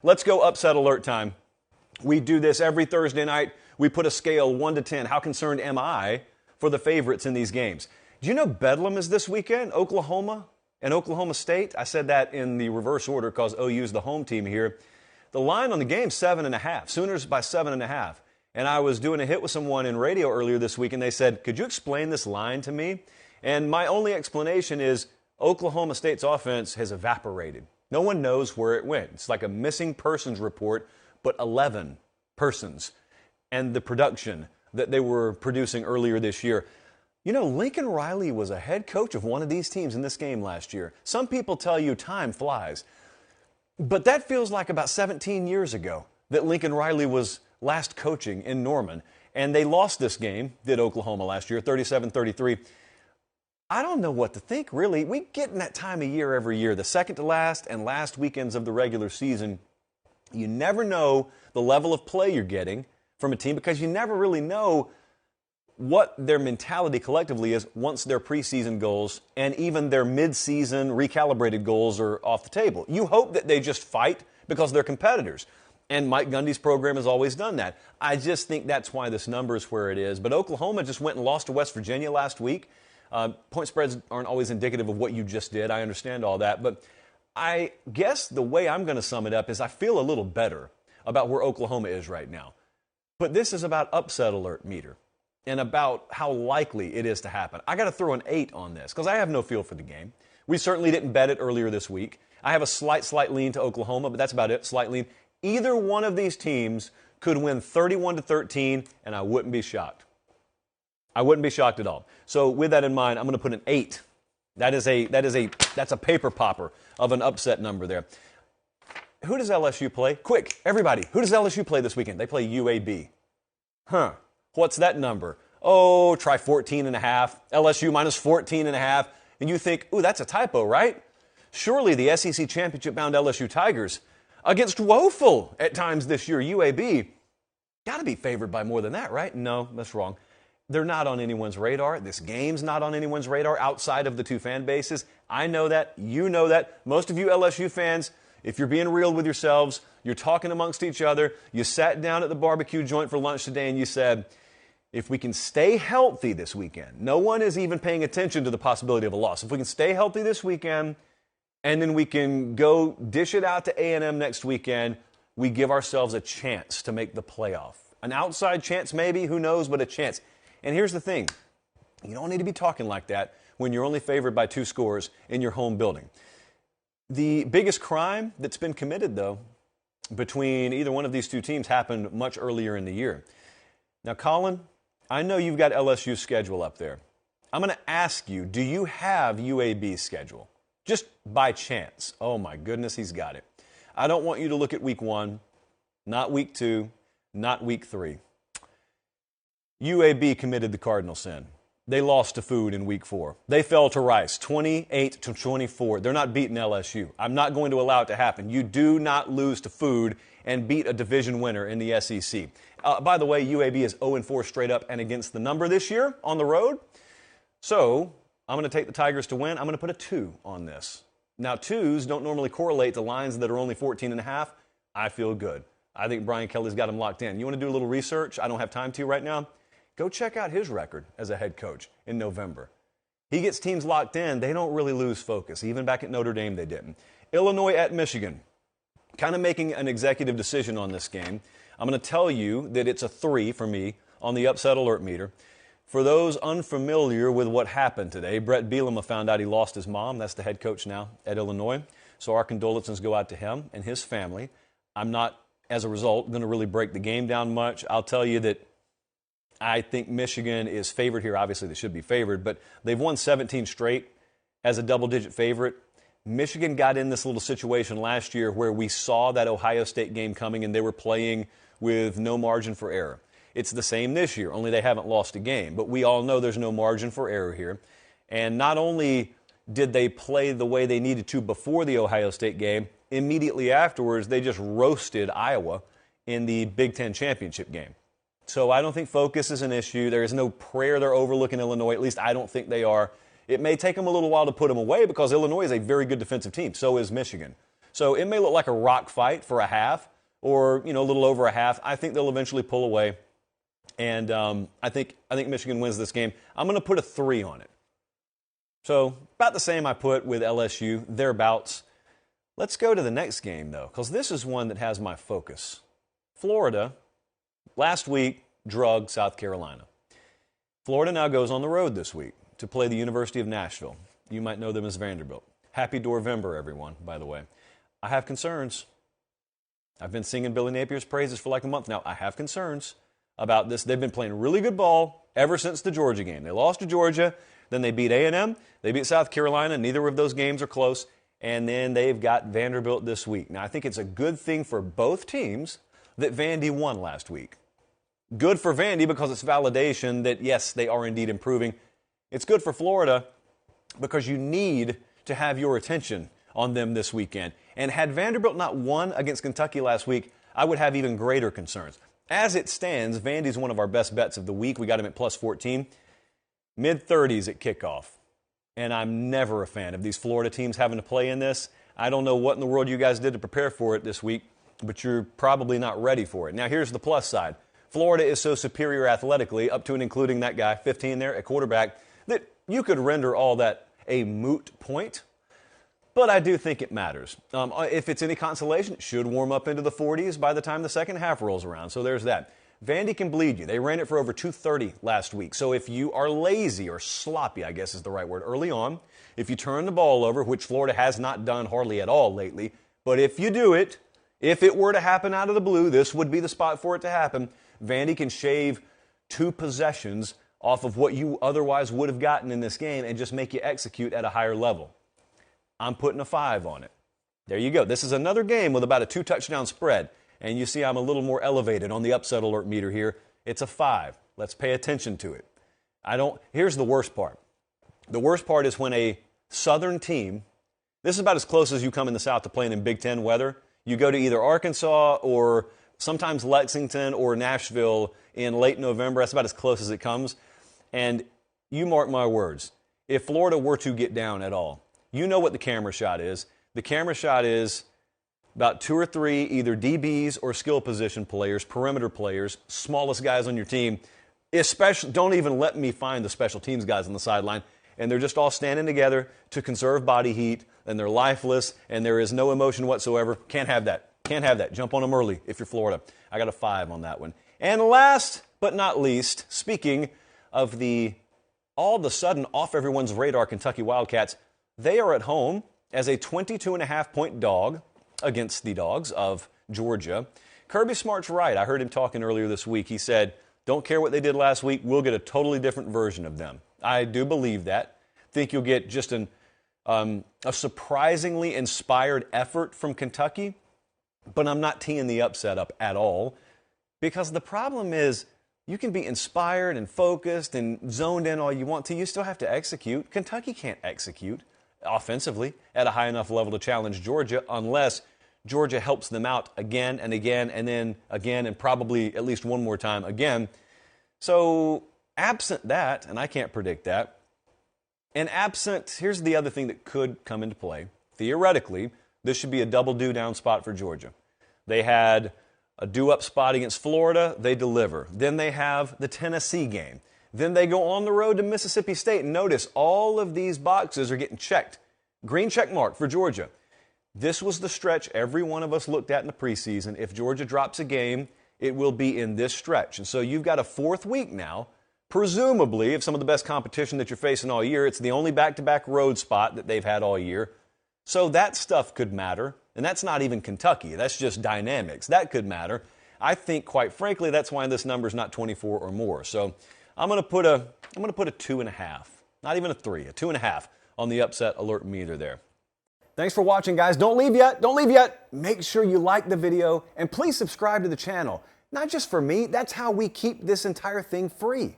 Let's go upset alert time. We do this every Thursday night. We put a scale 1 to 10. How concerned am I for the favorites in these games? Do you know Bedlam is this weekend? Oklahoma and Oklahoma State. I said that in the reverse order because OU is the home team here. The line on the game, 7.5. Sooners by 7.5. And I was doing a hit with someone in radio earlier this week, and they said, could you explain this line to me? And my only explanation is Oklahoma State's offense has evaporated. No one knows where it went. It's like a missing persons report, but 11 persons. And the production that they were producing earlier this year. You know, Lincoln Riley was a head coach of one of these teams in this game last year. Some people tell you time flies. But that feels like about 17 years ago that Lincoln Riley was last coaching in Norman. And they lost this game, did Oklahoma last year, 37-33. I don't know what to think, really. We get in that time of year every year, the second to last and last weekends of the regular season. You never know the level of play you're getting from a team because you never really know what their mentality collectively is once their preseason goals and even their midseason recalibrated goals are off the table. You hope that they just fight because they're competitors. And Mike Gundy's program has always done that. I just think that's why this number is where it is. But Oklahoma just went and lost to West Virginia last week. Point spreads aren't always indicative of what you just did. I understand all that. But I guess the way I'm going to sum it up is I feel a little better about where Oklahoma is right now. But this is about upset alert meter and about how likely it is to happen. I got to throw an 8 on this because I have no feel for the game. We certainly didn't bet it earlier this week. I have a slight lean to Oklahoma, but that's about it, slight lean. Either one of these teams could win 31-13, and I wouldn't be shocked. I wouldn't be shocked at all. So with that in mind, I'm going to put an 8. That's a paper popper of an upset number there. Who does LSU play? Quick, everybody. Who does LSU play this weekend? They play UAB. What's that number? Oh, try 14.5. LSU minus 14.5. And you think, ooh, that's a typo, right? Surely the SEC championship-bound LSU Tigers against woeful at times this year, UAB, got to be favored by more than that, right? No, that's wrong. They're not on anyone's radar. This game's not on anyone's radar outside of the two fan bases. I know that. You know that. Most of you LSU fans, if you're being real with yourselves, you're talking amongst each other, you sat down at the barbecue joint for lunch today and you said, if we can stay healthy this weekend, no one is even paying attention to the possibility of a loss. If we can stay healthy this weekend and then we can go dish it out to A&M next weekend, we give ourselves a chance to make the playoff. An outside chance maybe, who knows, but a chance. And here's the thing. You don't need to be talking like that when you're only favored by 2 scores in your home building. The biggest crime that's been committed, though, between either one of these two teams happened much earlier in the year. Now, Colin, I know you've got LSU's schedule up there. I'm going to ask you, do you have UAB's schedule? Just by chance. Oh, my goodness, he's got it. I don't want you to look at week 1, not week 2, not week 3. UAB committed the cardinal sin. They lost to Food in week 4. They fell to Rice, 28-24. They're not beating LSU. I'm not going to allow it to happen. You do not lose to Food and beat a division winner in the SEC. By the way, UAB is 0-4 straight up and against the number this year on the road. So I'm going to take the Tigers to win. I'm going to put a 2 on this. Now, 2s don't normally correlate to lines that are only 14.5. I feel good. I think Brian Kelly's got them locked in. You want to do a little research? I don't have time to right now. Go check out his record as a head coach in November. He gets teams locked in. They don't really lose focus. Even back at Notre Dame, they didn't. Illinois at Michigan. Kind of making an executive decision on this game. I'm going to tell you that it's a 3 for me on the upset alert meter. For those unfamiliar with what happened today, Brett Bielema found out he lost his mom. That's the head coach now at Illinois. So our condolences go out to him and his family. I'm not, as a result, going to really break the game down much. I'll tell you that I think Michigan is favored here. Obviously, they should be favored, but they've won 17 straight as a double-digit favorite. Michigan got in this little situation last year where we saw that Ohio State game coming and they were playing with no margin for error. It's the same this year, only they haven't lost a game. But we all know there's no margin for error here. And not only did they play the way they needed to before the Ohio State game, immediately afterwards they just roasted Iowa in the Big Ten championship game. So I don't think focus is an issue. There is no prayer they're overlooking Illinois. At least I don't think they are. It may take them a little while to put them away because Illinois is a very good defensive team. So is Michigan. So it may look like a rock fight for a half or, a little over a half. I think they'll eventually pull away. And I think Michigan wins this game. I'm going to put a 3 on it. So about the same I put with LSU, thereabouts. Let's go to the next game, though, because this is one that has my focus. Florida, last week, drugged South Carolina. Florida now goes on the road this week to play the University of Nashville. You might know them as Vanderbilt. Happy Dorvember, everyone, by the way. I have concerns. I've been singing Billy Napier's praises for like a month now. I have concerns about this. They've been playing really good ball ever since the Georgia game. They lost to Georgia, then they beat A&M, they beat South Carolina. Neither of those games are close. And then they've got Vanderbilt this week. Now, I think it's a good thing for both teams that Vandy won last week. Good for Vandy because it's validation that, yes, they are indeed improving. It's good for Florida because you need to have your attention on them this weekend. And had Vanderbilt not won against Kentucky last week, I would have even greater concerns. As it stands, Vandy's one of our best bets of the week. We got him at plus 14. Mid-30s at kickoff. And I'm never a fan of these Florida teams having to play in this. I don't know what in the world you guys did to prepare for it this week, but you're probably not ready for it. Now, here's the plus side. Florida is so superior athletically, up to and including that guy, 15 there at quarterback, that you could render all that a moot point. But I do think it matters. If it's any consolation, it should warm up into the 40s by the time the second half rolls around. So there's that. Vandy can bleed you. They ran it for over 230 last week. So if you are lazy or sloppy, I guess is the right word, early on, if you turn the ball over, which Florida has not done hardly at all lately, but if you do it, if it were to happen out of the blue, this would be the spot for it to happen. Vandy can shave 2 possessions off of what you otherwise would have gotten in this game and just make you execute at a higher level. I'm putting a 5 on it. There you go. This is another game with about a 2-touchdown spread. And you see I'm a little more elevated on the upset alert meter here. It's a 5. Let's pay attention to it. Here's the worst part. The worst part is when a Southern team, this is about as close as you come in the South to playing in Big Ten weather. You go to either Arkansas or sometimes Lexington or Nashville in late November. That's about as close as it comes. And you mark my words, if Florida were to get down at all, you know what the camera shot is. The camera shot is about 2 or 3 either DBs or skill position players, perimeter players, smallest guys on your team. Especially, don't even let me find the special teams guys on the sideline. And they're just all standing together to conserve body heat, and they're lifeless, and there is no emotion whatsoever. Can't have that. Can't have that. Jump on them early if you're Florida. I got a 5 on that one. And last but not least, speaking of the all of a sudden off everyone's radar Kentucky Wildcats, they are at home as a 22.5-point dog against the Dogs of Georgia. Kirby Smart's right. I heard him talking earlier this week. He said, don't care what they did last week. We'll get a totally different version of them. I do believe that. Think you'll get just a surprisingly inspired effort from Kentucky, but I'm not teeing the upset up at all because the problem is you can be inspired and focused and zoned in all you want to. You still have to execute. Kentucky can't execute offensively at a high enough level to challenge Georgia unless Georgia helps them out again and again and then again and probably at least one more time again. So absent that, and I can't predict that, and absent, here's the other thing that could come into play. Theoretically, this should be a double do-down spot for Georgia. They had a do-up spot against Florida. They deliver. Then they have the Tennessee game. Then they go on the road to Mississippi State. And notice all of these boxes are getting checked. Green check mark for Georgia. This was the stretch every one of us looked at in the preseason. If Georgia drops a game, it will be in this stretch. And so you've got a 4th week now, presumably, of some of the best competition that you're facing all year. It's the only back-to-back road spot that they've had all year. So that stuff could matter. And that's not even Kentucky. That's just dynamics. That could matter. I think, quite frankly, that's why this number is not 24 or more. So I'm going to put a 2.5. Not even a 3, a 2.5 on the upset alert meter there. Thanks for watching, guys. Don't leave yet. Don't leave yet. Make sure you like the video and please subscribe to the channel. Not just for me. That's how we keep this entire thing free.